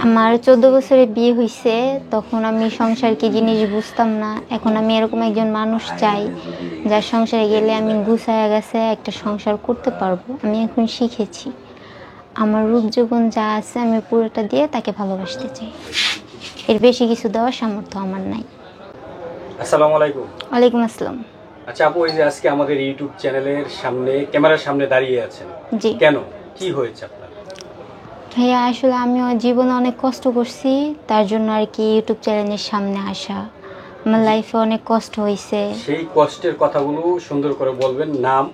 আমার 14 বছরে বিয়ে হয়েছে, তখন আমি সংসার কি জিনিস বুঝতাম না। এখন আমি এরকম একজন মানুষ চাই যার সংসারে গেলে আমি গুছায়া গেছে একটা সংসার করতে পারবো। আমি এখন শিখেছি, আমার রূপ যৌবন যা আছে আমি পুরোটা দিয়ে তাকে ভালোবাসতে চাই। এর বেশি কিছু দেওয়ার সামর্থ্য আমার নাই। আসসালামু আলাইকুম। ওয়ালাইকুম আসসালাম। আচ্ছা আপু, এই যে আজকে আমাদের ইউটিউব চ্যানেলের সামনে, ক্যামেরার সামনে দাঁড়িয়ে আছেন, জি কেন, কি হয়েছে আপনার? ভাইয়া, আসলে আমিও জীবনে অনেক কষ্ট করছি, তার জন্য আর কি ইউটিউব চ্যানেলের সামনে আসা। আমার লাইফে অনেক কষ্ট হয়েছে। সেই কষ্টের কথাগুলো সুন্দর করে বলবেন, নাম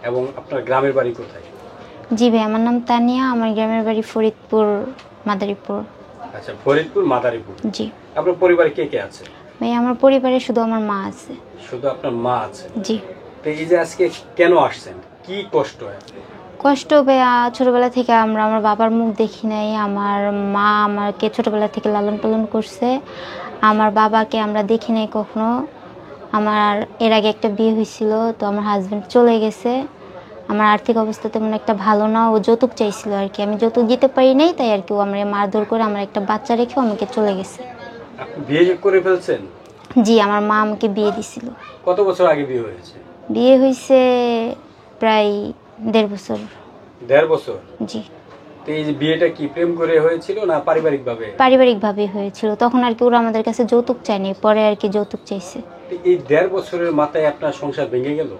এবং আপনার গ্রামের বাড়ি কোথায়? জি ভাই, আমার নাম তানিয়া, আমার গ্রামের বাড়ি ফরিদপুর মাদারীপুর। আচ্ছা, ফরিদপুর মাদারীপুর। জি। আপনার পরিবারে কে কে আছে? ভাই, আমার পরিবারে শুধু আমার মা আছে। শুধু আপনার মা আছে? জি। তো এই যে আজকে কেন আসছেন, কি কষ্ট হয়? কষ্ট ভাইয়া, ছোটবেলা থেকে আমার বাবার মুখ দেখি নাই। আমার মা আমাকে ছোটবেলা থেকে লালন পালন করছে। আমার বাবাকে আমরা দেখি নাই কখনো। আমার এর আগে একটা বিয়ে হয়েছিল, তো আমার হাজবেন্ড চলে গেছে। আমার আর্থিক অবস্থা তেমন একটা ভালো না, ও যৌতুক চাইছিল আর কি। আমি যৌতুক দিতে পারি নাই, তাই আর কি ও আমার মারধর করে আমার একটা বাচ্চা রেখে আমাকে চলে গেছে। আপনি বিয়ে করে ফেলছেন? জি, আমার মা আমাকে বিয়ে দিছিল। কত বছর আগে বিয়ে হয়েছে? বিয়ে হয়েছে প্রায় 1.5 বছর। 1.5 বছর? জি। তো এই যে বিয়েটা কি প্রেম করে হয়েছিল না পারিবারিকভাবে? পারিবারিকভাবে হয়েছিল। তখন আর কি ওরা আমাদের কাছে যৌতুক চায়নি, পরে আর কি যৌতুক চাইছে। এই 1.5 বছরের মাথায় আপনার সংসার ভেঙে গেল?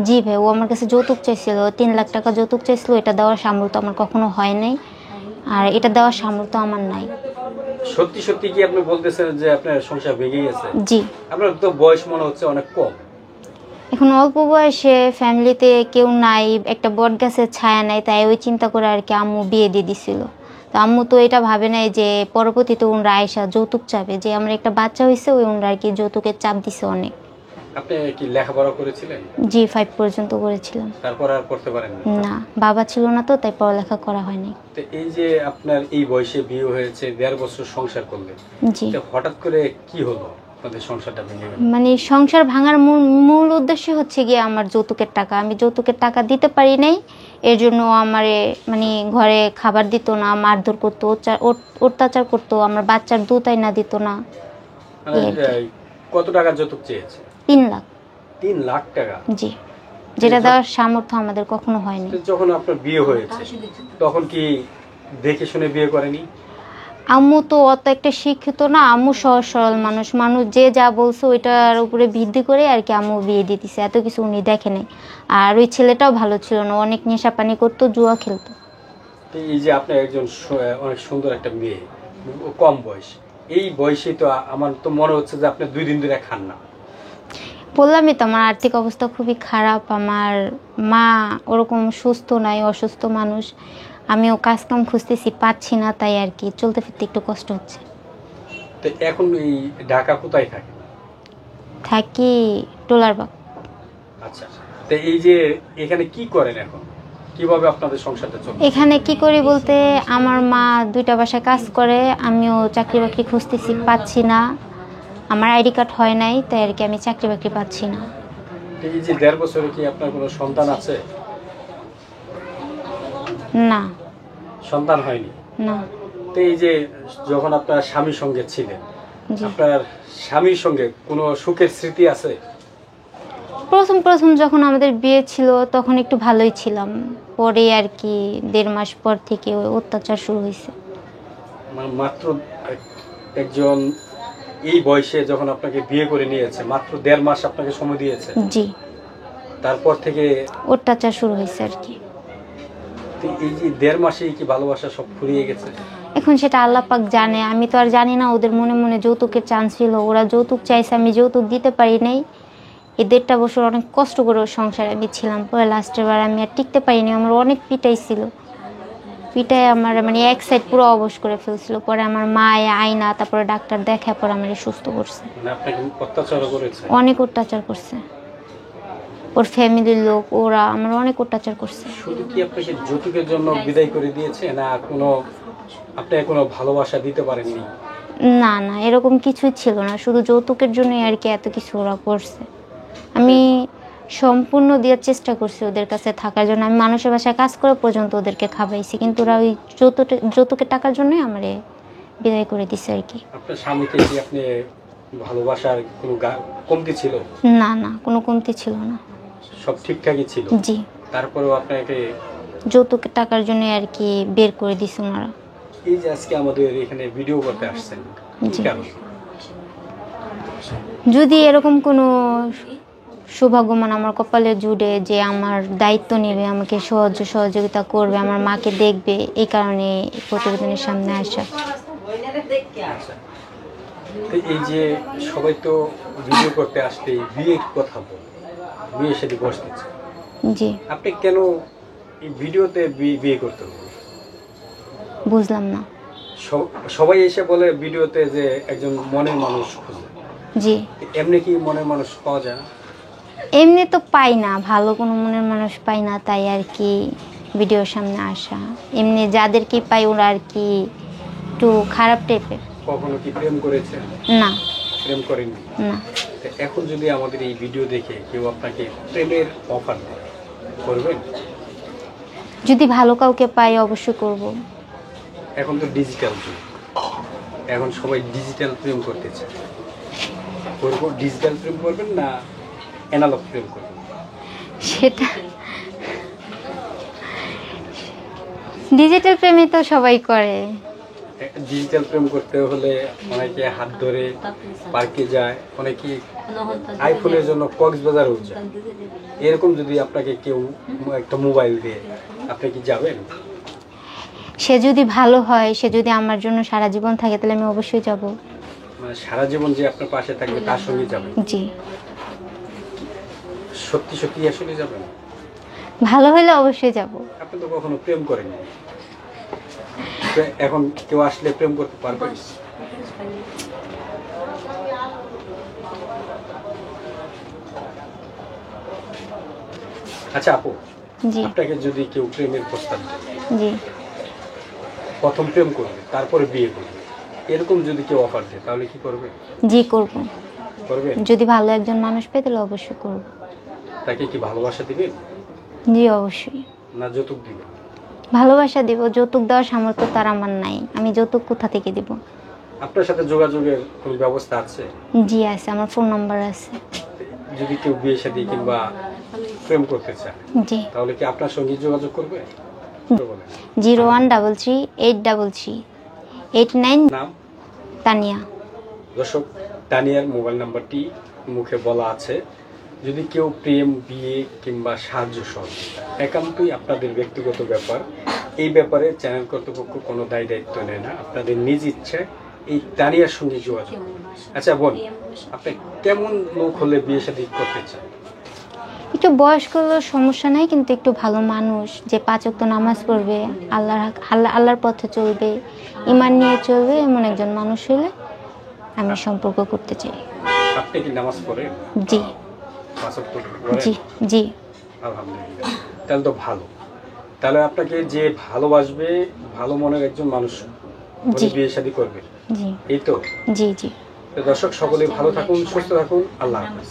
জি ভাই, ও আমার কাছে যৌতুক চাইছিল, 3 লাখ টাকা যৌতুক চাইছিল। এটা দেওয়ার সামর্থ্য আমার কখনো হয় নাই, আর এটা দেওয়ার সামর্থ্য আমার নাই। সত্যি সত্যি কি আপনি বলতেছেন যে আপনার সংসার ভেঙে গেছে? জি। আপনার তো বয়স মনে হচ্ছে অনেক কম। এখন অল্প বয়সে ফ্যামিলিতে কেউ নাই, একটা বট গাছের ছায়া নাই, তাই ওই চিন্তা করে আর কি আম্মু বিয়ে দিয়ে দিছিল। তো আম্মু তো এটা ভাবে নাই যে পরবর্তীতে ওনরা আয়সা যৌতুক চাবে, যে আমরা একটা বাচ্চা হয়েছে ওই ওনরা আর কি যৌতুকের চাপ দিছে অনেক। আপনি কি লেখাপড়া করেছিলেন? জি, 5 পর্যন্ত করেছিলাম। তারপর আর করতে পারেননি? না, বাবা ছিল না তো, তাই পড়ালেখা করা হয়নি। তো এই যে আপনার এই বয়সে বিয়ে হয়েছে, 1.5 বছর সংসার করলেন, জি। তো হঠাৎ করে কি হলো আপনাদের সংসারটা ভেঙে গেল? মানে সংসার ভাঙার মূল উদ্দেশ্য হচ্ছে গিয়ে আমার যৌতুকের টাকা। আমি যৌতুকের টাকা দিতে পারি নাই, এর জন্য আমারে মানে ঘরে খাবার দিত না, মারধর করতো, অত্যাচার করতো, আমার বাচ্চার দুধ আইনা দিত না। মানে কত টাকা যৌতুক চেয়েছে? 3 লাখ। 3 লাখ টাকা? জি, যেটা দেওয়ার সামর্থ্য আমাদের কখনো হয়নি। তো যখন আপনার বিয়ে হয়েছে তখন কি দেখে শুনে বিয়ে করেনি? আম্মু তো অত একটা শিক্ষিত না, আম্মু সহজ সরল মানুষ। যে যা বলছে ওইটার উপরে ভিত্তি করে আর কি আম্মু বিয়ে দিয়ে দিছে, এত কিছু উনি দেখে নাই। আর ওই ছেলেটাও ভালো ছিল না, অনেক নেশা পানি করতো, জুয়া খেলতো। তো এই যে আপনি একজন অনেক সুন্দর একটা মেয়ে, কম বয়স, এই বয়সে তো আমার তো মনে হচ্ছে যে আপনি 2 দিন ধরে খান না। বললামই তো, আমার আর্থিক অবস্থা খুবই খারাপ। আমার মা ওরকম সুস্থ নাই, অসুস্থ মানুষ। আমিও কাজকাম খুঁজতেছি, পাচ্ছি না, তাই আর কি চলতে ফিরতে একটু কষ্ট হচ্ছে। তো এখন এই ঢাকা কোথায় থাকে? থাকি টোলারবাগ। আচ্ছা, তো এই যে এখানে কি করেন এখন, কিভাবে আপনাদের সংসারটা চলে? এখানে কি করি বলতে, আমার মা 2টা বাসায় কাজ করে, আমিও চাকরি বাকরি খুঁজতেছি, পাচ্ছি না। আমার আইডি কার্ড হয় নাই, তাই আর কি আমি চাকরি বাকরি পাচ্ছি না। এই যে 1.5 বছরে কি আপনার কোনো সন্তান আছে? না। সন্তান হয়নি? না। তো এই যে যখন আপনার স্বামীর সঙ্গে ছিলেন, জি। আপনার স্বামীর সঙ্গে কোনো সুখের স্মৃতি আছে? প্রথম যখন আমাদের বিয়ে ছিল তখন একটু ভালোই ছিলাম, পরে আর কি 1.5 মাস পর থেকে ওই অত্যাচার শুরু হয়েছে। মাত্র একজন এই বয়সে যখন আপনাকে বিয়ে করে নিয়েছে, মাত্র 1.5 মাস আপনাকে সময় দিয়েছে? জি। তারপর থেকে অত্যাচার শুরু হয়েছে আর কি। তো এই যে 1.5 মাসেই কি ভালোবাসা সব ফুরিয়ে গেছে? এখন সেটা আল্লাহ পাক জানে, আমি তো আর জানি না। ওদের মনে মনে যৌতুকের চান্স ছিল, ওরা যৌতুক চাইছে, আমি যৌতুক দিতে পারি নাই। এই 1.5 বছর অনেক কষ্ট করে ওর সংসারে আমি ছিলাম। পরে লাস্টের বার আমি আর টিকতে পারিনি, আমার অনেক পিটাইছিল। পিটায় আমার মানে এক সাইড পুরো অবশ করে ফেলছিল। পরে আমার মা আয়না, তারপরে ডাক্তার দেখা, পরে আমার সুস্থ করছে। মানে আপনাকে অত্যাচার করেছে? অনেক অত্যাচার করছে, ওর ফ্যামিলির লোক, ওরা আমার অনেক অত্যাচার করছে। শুধু কি আপনাকে যৌতুকের জন্য বিদায় করে দিয়েছে, না কোনো আপনি কোনো ভালোবাসা দিতে পারেননি? না না, এরকম কিছুই ছিল না, শুধু যৌতুকের জন্যই আর কি এত কিছু ওরা করছে। আমি সম্পূর্ণ দেওয়ার চেষ্টা করছি ওদের কাছে থাকার জন্য। আমি মানুষের বাসায় কাজ করে পর্যন্ত ওদেরকে খাওয়াইছি, কিন্তু ওরা ওই যৌতুকের টাকার জন্যই আমারে বিদায় করে দিছে আর কি। আপনার স্বামীকে কি আপনি ভালোবাসার কোনো কমতি ছিল? না না, কোনো কমতি ছিল না। সব ঠিকঠাকই ছিল? জি। তারপরেও আপনাকে যৌতুক টাকার জন্য আর কি বের করে দিছে ওনারা। এই যে আজকে আমাদের এখানে ভিডিও করতে আসছেন, কি জি। কারণে? যদি এরকম কোনো সৌভাগ্যমান আমার কপালে জুড়ে যে আমার দায়িত্ব নেবে, আমাকে সহযোগিতা করবে, আমার মাকে দেখবে, এই কারণে প্রতিবেদনের সামনে আসা। আচ্ছা। তো এই যে সবাই তো ভিডিও করতে আসলে বিয়ে কথা বলে, বিয়ের সাথে বসতে চায়, জি। আপনি কেন এই ভিডিওতে বিয়ে করতে হবে? বুঝলাম না। সবাই এসে বলে ভিডিওতে যে একজন মনের মানুষ খুঁজে, জি। এমনি কি মনের মানুষ পাওয়া যায় না? এমনি তো পাই না, ভালো কোনো মনের মানুষ পাই না, তাই আর কি ভিডিওর সামনে আসা। এমনি যাদেরকে পাই ওরা আর কি একটু খারাপ টাইপের। কখনো কি প্রেম করেছেন? না। প্রেম করেননি? না। তো এখন যদি আমাদের এই ভিডিও দেখে কেউ আপনাকে প্রেমের অফার দেয়, করবেন? যদি ভালো কাউকে পাই অবশ্যই করব। এখন তো ডিজিটাল যুগ, এখন সবাই ডিজিটাল প্রেম করতে চায়, করবো ডিজিটাল প্রেম করবেন না অ্যানালগ প্রেম করবেন? সেটা ডিজিটাল প্রেমে তো সবাই করে। ডিজিটাল প্রেম করতে হলে অনেকে হাত ধরে পার্কে যায়, অনেকে আইফোনের জন্য কক্সবাজারও যায়। এরকম যদি আপনাকে কেউ একটা মোবাইল দিয়ে, আপনি কি যাবেন? সে যদি ভালো হয়, সে যদি আমার জন্য সারা জীবন থাকে, তাহলে আমি অবশ্যই যাব। মানে সারা জীবন যে আপনার পাশে থাকবে তার সঙ্গে যাবেন? জি। সত্যি সত্যি আসলে যাবেন? ভালো হলে অবশ্যই যাব। আপনি তো কখনো প্রেম করেননি, এখন কেউ আসলে প্রেম করতে পারবেন? আচ্ছা আপু, জি। আপনাকে যদি কেউ প্রেমের প্রস্তাব দেয়, জি। প্রথম প্রেম করবে তারপরে বিয়ে করবে, এরকম যদি কেউ অফার দেয় তাহলে কি করবে? জি করব। করবে? যদি ভালো একজন মানুষ পেয়ে তাহলে অবশ্যই করব। তাকে কি ভালোবাসা দিবেন জি অবশ্যই। না যৌতুক দিবেন? ভালোবাসা দিব, যৌতুক দেওয়ার সামর্থ্য তার আমার নাই, আমি যৌতুক কোথা থেকে দিব? আপনার সাথে যোগাযোগের কোনো ব্যবস্থা আছে? জি আছে, আমার ফোন নাম্বার আছে। যদি কেউ বিয়ে শাদী কিংবা প্রেম করতে চায় জি। তাহলে কি আপনার সঙ্গে যোগাযোগ করবে? বলেন। 0133833889। নাম? তানিয়া। দর্শক, তানিয়ার মোবাইল নাম্বারটি মুখে বলা আছে। যদি কেউ প্রেম, বিয়ে কিংবা সাহায্য সহযোগিতা, একান্তই আপনাদের ব্যক্তিগত ব্যাপার। এই ব্যাপারে চ্যানেল কর্তৃপক্ষ কোনো দায়িত্ব নেয় না, আপনাদের নিজ ইচ্ছায় এই তানিয়ার সঙ্গে যোগাযোগ। আচ্ছা বোন, আপনি কেমন লোক হলে বিয়ে শাদী করতে চান? একটু বয়স্ক হলেও সমস্যা নাই, কিন্তু একটু ভালো মানুষ, যে 5 ওয়াক্ত নামাজ পড়বে, আল্লাহর পথে চলবে, ঈমান নিয়ে চলবে, এমন একজন মানুষ হলে আমি সম্পর্ক করতে চাই। আপনি কি নামাজ পড়েন? জি। 5 ওয়াক্ত পড়েন? জি। জি। আলহামদুলিল্লাহ, তাহলে তো ভালো। তাহলে আপনাকে যে ভালোবাসবে, ভালো মনের একজন মানুষ জি। বিয়ে শাদী করবে, জি। এই তো? জি। জি। তো দর্শক সকলেই ভালো থাকুন, সুস্থ থাকুন, আল্লাহ হাফেজ।